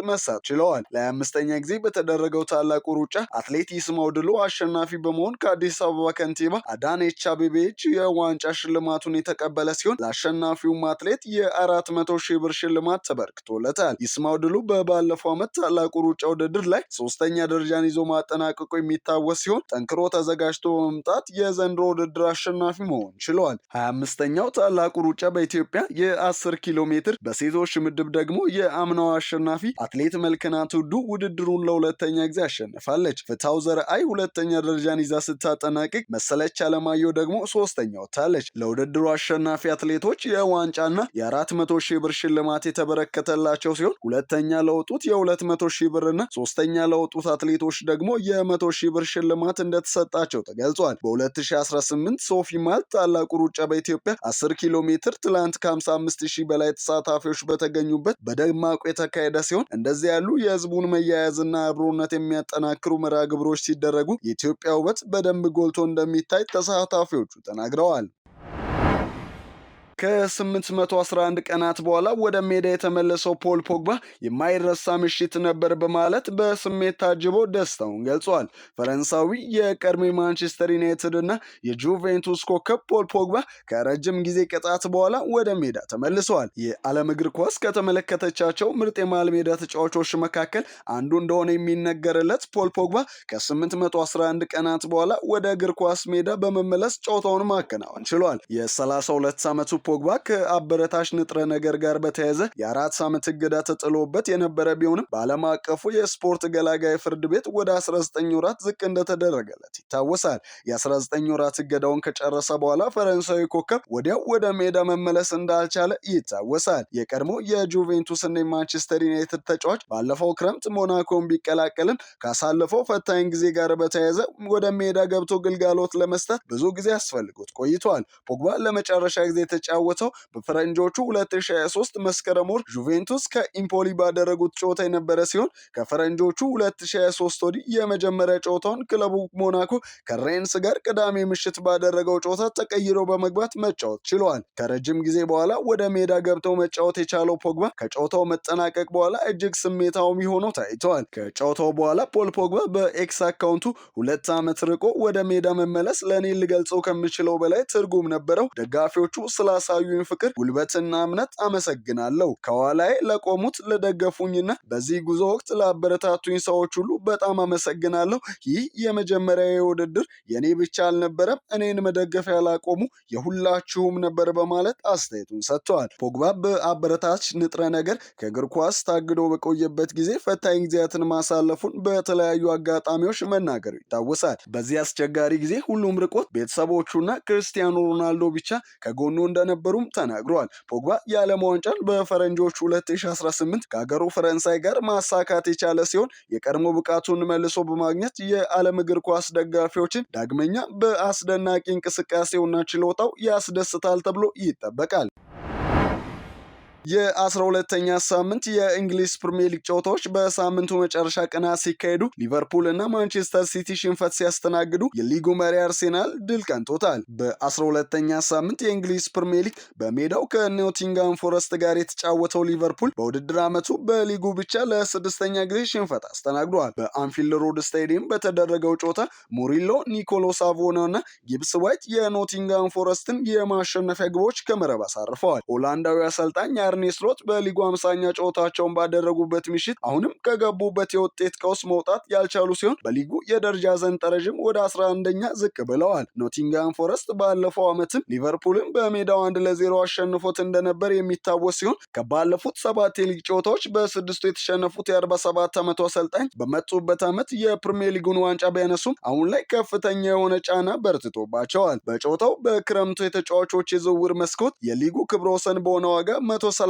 መሳተፍ ችለዋል። ለ25ኛ ጊዜ በተደረገው ታላቁ ሩጫ አትሌት ይስማው ድሉ አሸናፊ በመሆን ከአዲስ አበባ ከንቲባ አዳነች አቤቤ የዋንጫ ሽልማቱን የተቀበለ ሲሆን ለአሸናፊውም አትሌት የ400,000 ብር ሽልማት ተበርክቶለታል። ይስማው ድሉ በባለፈው ዓመት ታላቁ ሩጫ ውድድር ላይ 3ኛ ደረጃን ይዞ ማጠናቀቁ የሚታወስ ሲሆን ጠንክሮ ተዘጋጅቶ በመምጣት የዘንድሮ ውድድር አሸናፊ መሆን ችለዋል። 25ኛው ታላቁ ሩጫ በኢትዮጵያ የ10 ኪሎ ሜትር በሴቶች ምድብ ደግሞ የአምናው አሸናፊ አሸናፊ አትሌት መልክናት ውዱ ውድድሩን ለሁለተኛ ጊዜ አሸንፋለች። ፍታው ዘርአይ ሁለተኛ ደረጃን ይዛ ስታጠናቅቅ መሰለች አለማየሁ ደግሞ ሶስተኛ ወጥታለች። ለውድድሩ አሸናፊ አትሌቶች የዋንጫና የ400 ሺህ ብር ሽልማት የተበረከተላቸው ሲሆን ሁለተኛ ለወጡት የ200 ሺህ ብርና ሶስተኛ ለወጡት አትሌቶች ደግሞ የ100 ሺህ ብር ሽልማት እንደተሰጣቸው ተገልጿል። በ2018 ሶፊ ማልት ታላቁ ሩጫ በኢትዮጵያ 10 ኪሎ ሜትር ትላንት ከ55 ሺህ በላይ ተሳታፊዎች በተገኙበት በደማቁ የተካሄደ ሲሆን እንደዚህ ያሉ የህዝቡን መያያዝና አብሮነት የሚያጠናክሩ መርሃ ግብሮች ሲደረጉ የኢትዮጵያ ውበት በደንብ ጎልቶ እንደሚታይ ተሳታፊዎቹ ተናግረዋል። ከ811 ቀናት በኋላ ወደ ሜዳ የተመለሰው ፖል ፖግባ የማይረሳ ምሽት ነበር በማለት በስሜት ታጅቦ ደስታውን ገልጿል። ፈረንሳዊ የቀድሞ ማንቸስተር ዩናይትድ እና የጁቬንቱስ ኮከብ ፖል ፖግባ ከረጅም ጊዜ ቅጣት በኋላ ወደ ሜዳ ተመልሰዋል። የዓለም እግር ኳስ ከተመለከተቻቸው ምርጥ የመሃል ሜዳ ተጫዋቾች መካከል አንዱ እንደሆነ የሚነገርለት ፖል ፖግባ ከ811 ቀናት በኋላ ወደ እግር ኳስ ሜዳ በመመለስ ጨዋታውን ማከናወን ችሏል። የ32 ዓመቱ ፖግባ ከአበረታች ንጥረ ነገር ጋር በተያያዘ የ4 ዓመት እገዳ ተጥሎበት የነበረ ቢሆንም በዓለም አቀፉ የስፖርት ገላጋይ ፍርድ ቤት ወደ 19 ወራት ዝቅ እንደተደረገለት ይታወሳል። የ19 ወራት እገዳውን ከጨረሰ በኋላ ፈረንሳዊ ኮከብ ወዲያው ወደ ሜዳ መመለስ እንዳልቻለ ይታወሳል። የቀድሞ የጁቬንቱስ እና የማንቸስተር ዩናይትድ ተጫዋች ባለፈው ክረምት ሞናኮን ቢቀላቀልም ካሳለፈው ፈታኝ ጊዜ ጋር በተያያዘ ወደ ሜዳ ገብቶ ግልጋሎት ለመስጠት ብዙ ጊዜ አስፈልጎት ቆይቷል። ፖግባ ለመጨረሻ ጊዜ የተጫወተው በፈረንጆቹ 2023 መስከረም ወር ጁቬንቱስ ከኢምፖሊ ባደረጉት ጨዋታ የነበረ ሲሆን ከፈረንጆቹ 2023 ወዲህ የመጀመሪያ ጨዋታውን ክለቡ ሞናኮ ከሬንስ ጋር ቅዳሜ ምሽት ባደረገው ጨዋታ ተቀይሮ በመግባት መጫወት ችሏል። ከረጅም ጊዜ በኋላ ወደ ሜዳ ገብተው መጫወት የቻለው ፖግባ ከጨዋታው መጠናቀቅ በኋላ እጅግ ስሜታዊ ሆኖ ታይተዋል። ከጨዋታው በኋላ ፖል ፖግባ በኤክስ አካውንቱ 2 ዓመት ርቆ ወደ ሜዳ መመለስ ለእኔ ልገልጸው ከምችለው በላይ ትርጉም ነበረው። ደጋፊዎቹ ስላሳዩኝ ፍቅር፣ ጉልበትና እምነት አመሰግናለሁ። ከኋላዬ ለቆሙት ለደገፉኝና በዚህ ጉዞ ወቅት ላበረታቱኝ ሰዎች ሁሉ በጣም አመሰግናለሁ። ይህ የመጀመሪያ ውድድር የኔ ብቻ አልነበረም፣ እኔን መደገፍ ያላቆሙ የሁላችሁም ነበር በማለት አስተያየቱን ሰጥተዋል። ፖግባ በአበረታች ንጥረ ነገር ከእግር ኳስ ታግዶ በቆየበት ጊዜ ፈታኝ ጊዜያትን ማሳለፉን በተለያዩ አጋጣሚዎች መናገሩ ይታወሳል። በዚህ አስቸጋሪ ጊዜ ሁሉም ርቆት ቤተሰቦቹና ክርስቲያኖ ሮናልዶ ብቻ ከጎኑ እንደነበሩም ተናግሯል። ፖግባ የዓለም ዋንጫን በፈረንጆች 2018 ከሀገሩ ፈረንሳይ ጋር ማሳካት የቻለ ሲሆን የቀድሞ ብቃቱን መልሶ በማግኘት የዓለም እግር ኳስ ደጋፊዎችን ዳግመኛ በአስደናቂ እንቅስቃሴውና ችሎታው ያስደስታል ተብሎ ይጠበቃል። የ12ኛ ሳምንት የእንግሊዝ ፕሪሚየር ሊግ ጨዋታዎች በሳምንቱ መጨረሻ ቀናት ሲካሄዱ ሊቨርፑል እና ማንቸስተር ሲቲ ሽንፈት ሲያስተናግዱ የሊጉ መሪ አርሴናል ድል ቀንቶታል። በ12ኛ ሳምንት የእንግሊዝ ፕሪሚየር ሊግ በሜዳው ከኖቲንጋም ፎረስት ጋር የተጫወተው ሊቨርፑል በውድድር ዓመቱ በሊጉ ብቻ ለ6ኛ ጊዜ ሽንፈት አስተናግዷል። በአንፊልድ ሮድ ስታዲየም በተደረገው ጨዋታ ሙሪሎ፣ ኒኮሎ ሳቮና እና ጊብስ ዋይት የኖቲንጋም ፎረስትን የማሸነፊያ ግቦች ከመረብ አሳርፈዋል። ሆላንዳዊ አሰልጣኝ አርኔ ስሎት በሊጉ 50ኛ ጨዋታቸውን ባደረጉበት ምሽት አሁንም ከገቡበት የውጤት ቀውስ መውጣት ያልቻሉ ሲሆን በሊጉ የደረጃ ሰንጠረዥም ወደ 11ኛ ዝቅ ብለዋል። ኖቲንጋም ፎረስት ባለፈው ዓመትም ሊቨርፑልን በሜዳው 1-0 አሸንፎት እንደነበር የሚታወስ ሲሆን ከባለፉት 7 የሊግ ጨዋታዎች በ6ቱ የተሸነፉት የ47 ዓመቱ አሰልጣኝ በመጡበት ዓመት የፕሪሚየር ሊጉን ዋንጫ ቢያነሱም አሁን ላይ ከፍተኛ የሆነ ጫና በርትቶባቸዋል። በጨዋታው በክረምቱ የተጫዋቾች የዝውውር መስኮት የሊጉ ክብረ ወሰን በሆነ ዋጋ 130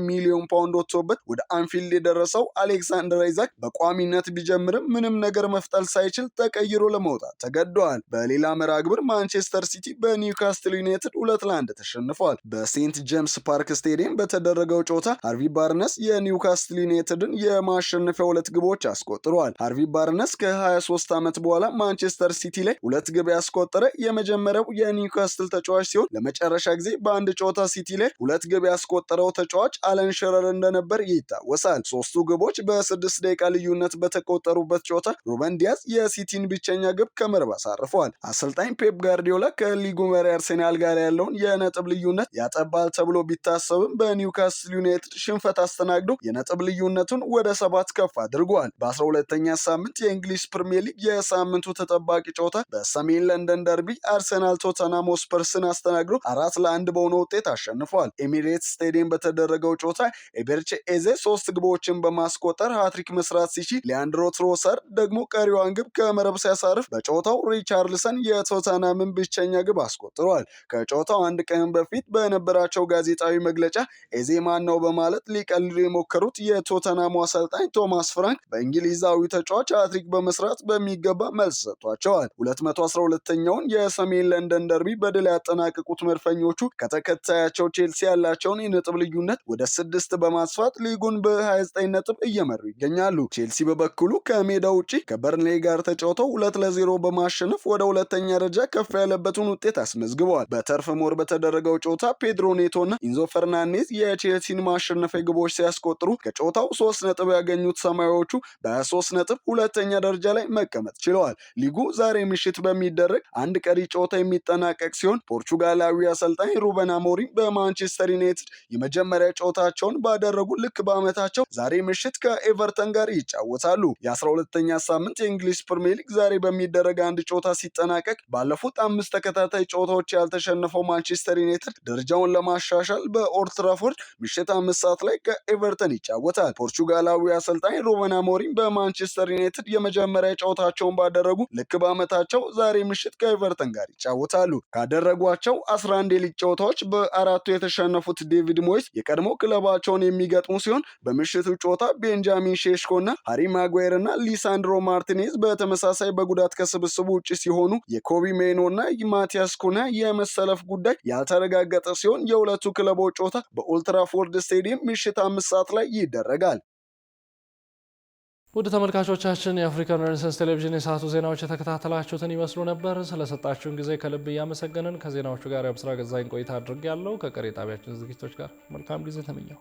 ሚሊዮን ፓውንድ ወጥቶበት ወደ አንፊልድ የደረሰው አሌክሳንደር አይዛክ በቋሚነት ቢጀምርም ምንም ነገር መፍጠር ሳይችል ተቀይሮ ለመውጣት ተገደዋል። በሌላ መርሃ ግብር ማንቸስተር ሲቲ በኒውካስትል ዩናይትድ 2-1 ተሸንፏል። በሴንት ጄምስ ፓርክ ስቴዲየም በተደረገው ጨዋታ ሃርቪ ባርነስ የኒውካስትል ዩናይትድን የማሸነፊያ 2 ግቦች አስቆጥረዋል። ሃርቪ ባርነስ ከ23 ዓመት በኋላ ማንቸስተር ሲቲ ላይ 2 ግብ ያስቆጠረ የመጀመሪያው የኒውካስትል ተጫዋች ሲሆን ለመጨረሻ ጊዜ በአንድ ጨዋታ ሲቲ ላይ 2 ግብ ያስቆጠረው ተጫዋች አለን ሸረር እንደነበር ይታወሳል። 3ቱ ግቦች በ6 ደቂቃ ልዩነት በተቆጠሩበት ጨዋታ ሩበን ዲያዝ የሲቲን ብቸኛ ግብ ከመረብ አሳርፈዋል። አሰልጣኝ ፔፕ ጋርዲዮላ ከሊጉ መሪ አርሴናል ጋር ያለውን የነጥብ ልዩነት ያጠባል ተብሎ ቢታሰብም በኒውካስትል ዩናይትድ ሽንፈት አስተናግዶ የነጥብ ልዩነቱን ወደ 7 ከፍ አድርጓል። በ12ኛ ሳምንት የእንግሊዝ ፕሪሚየር ሊግ የሳምንቱ ተጠባቂ ጨዋታ በሰሜን ለንደን ደርቢ አርሰናል ቶተንሃም ስፐርስን አስተናግዶ 4-1 በሆነ ውጤት አሸንፏል። ኤሚሬትስ ስቴዲየም ባደረገው ጨዋታ ኤቤርቼ ኤዜ 3 ግቦችን በማስቆጠር ሃትሪክ መስራት ሲችል ሊያንድሮ ትሮሳርድ ደግሞ ቀሪዋን ግብ ከመረብ ሲያሳርፍ በጨዋታው ሪቻርልሰን የቶተንሃምን ብቸኛ ግብ አስቆጥሯል። ከጨዋታው አንድ ቀን በፊት በነበራቸው ጋዜጣዊ መግለጫ ኤዜ ማን ነው በማለት ሊቀልዱ የሞከሩት የቶተንሃሙ አሰልጣኝ ቶማስ ፍራንክ በእንግሊዛዊ ተጫዋች ሃትሪክ በመስራት በሚገባ መልስ ሰጥቷቸዋል። 212ኛውን የሰሜን ለንደን ደርቢ በድል ያጠናቀቁት መድፈኞቹ ከተከታያቸው ቼልሲ ያላቸውን የነጥብ ልዩነት ወደ 6 በማስፋት ሊጉን በ29 ነጥብ እየመሩ ይገኛሉ። ቼልሲ በበኩሉ ከሜዳ ውጪ ከበርንሌ ጋር ተጫውተው 2-0 በማሸነፍ ወደ ሁለተኛ ደረጃ ከፍ ያለበትን ውጤት አስመዝግበዋል። በተርፍ ሞር በተደረገው ጨዋታ ፔድሮ ኔቶና ኢንዞ ፈርናንዴዝ የቼልሲን ማሸነፊያ ግቦች ሲያስቆጥሩ ከጨዋታው 3 ነጥብ ያገኙት ሰማያዎቹ በ23 ነጥብ ሁለተኛ ደረጃ ላይ መቀመጥ ችለዋል። ሊጉ ዛሬ ምሽት በሚደረግ አንድ ቀሪ ጨዋታ የሚጠናቀቅ ሲሆን ፖርቹጋላዊ አሰልጣኝ ሩበን አሞሪም በማንቸስተር ዩናይትድ የመጀመሪያ ጨዋታቸውን ባደረጉ ልክ በዓመታቸው ዛሬ ምሽት ከኤቨርተን ጋር ይጫወታሉ። የ12ኛ ሳምንት የእንግሊዝ ፕሪሚየር ሊግ ዛሬ በሚደረግ አንድ ጨዋታ ሲጠናቀቅ ባለፉት 5 ተከታታይ ጨዋታዎች ያልተሸነፈው ማንቸስተር ዩናይትድ ደረጃውን ለማሻሻል በኦልድ ትራፎርድ ምሽት 5 ሰዓት ላይ ከኤቨርተን ይጫወታል። ፖርቹጋላዊ አሰልጣኝ ሩበን አሞሪም በማንቸስተር ዩናይትድ የመጀመሪያ ጨዋታቸውን ባደረጉ ልክ በዓመታቸው ዛሬ ምሽት ከኤቨርተን ጋር ይጫወታሉ። ካደረጓቸው 11 የሊግ ጨዋታዎች በአራቱ የተሸነፉት ዴቪድ ሞይስ የቀድሞ ክለባቸውን የሚገጥሙ ሲሆን በምሽቱ ጨዋታ ቤንጃሚን ሼሽኮ እና ሃሪ ማጓየር እና ሊሳንድሮ ማርቲኔዝ በተመሳሳይ በጉዳት ከስብስቡ ውጭ ሲሆኑ የኮቢ ሜኖ እና ማቲያስ ኩና የመሰለፍ ጉዳይ ያልተረጋገጠ ሲሆን የሁለቱ ክለቦች ጨዋታ በኦልድ ትራፎርድ ስቴዲየም ምሽት 5 ሰዓት ላይ ይደረጋል። ውድ ተመልካቾቻችን የአፍሪካን ሬኔሳንስ ቴሌቪዥን የሰዓቱ ዜናዎች የተከታተላችሁትን ይመስሉ ነበር። ስለሰጣችሁን ጊዜ ከልብ እያመሰገንን ከዜናዎቹ ጋር የአብስራ ገዛኝ ቆይታ አድርጌያለሁ። ከቀሪ ጣቢያችን ዝግጅቶች ጋር መልካም ጊዜ ተመኘሁ።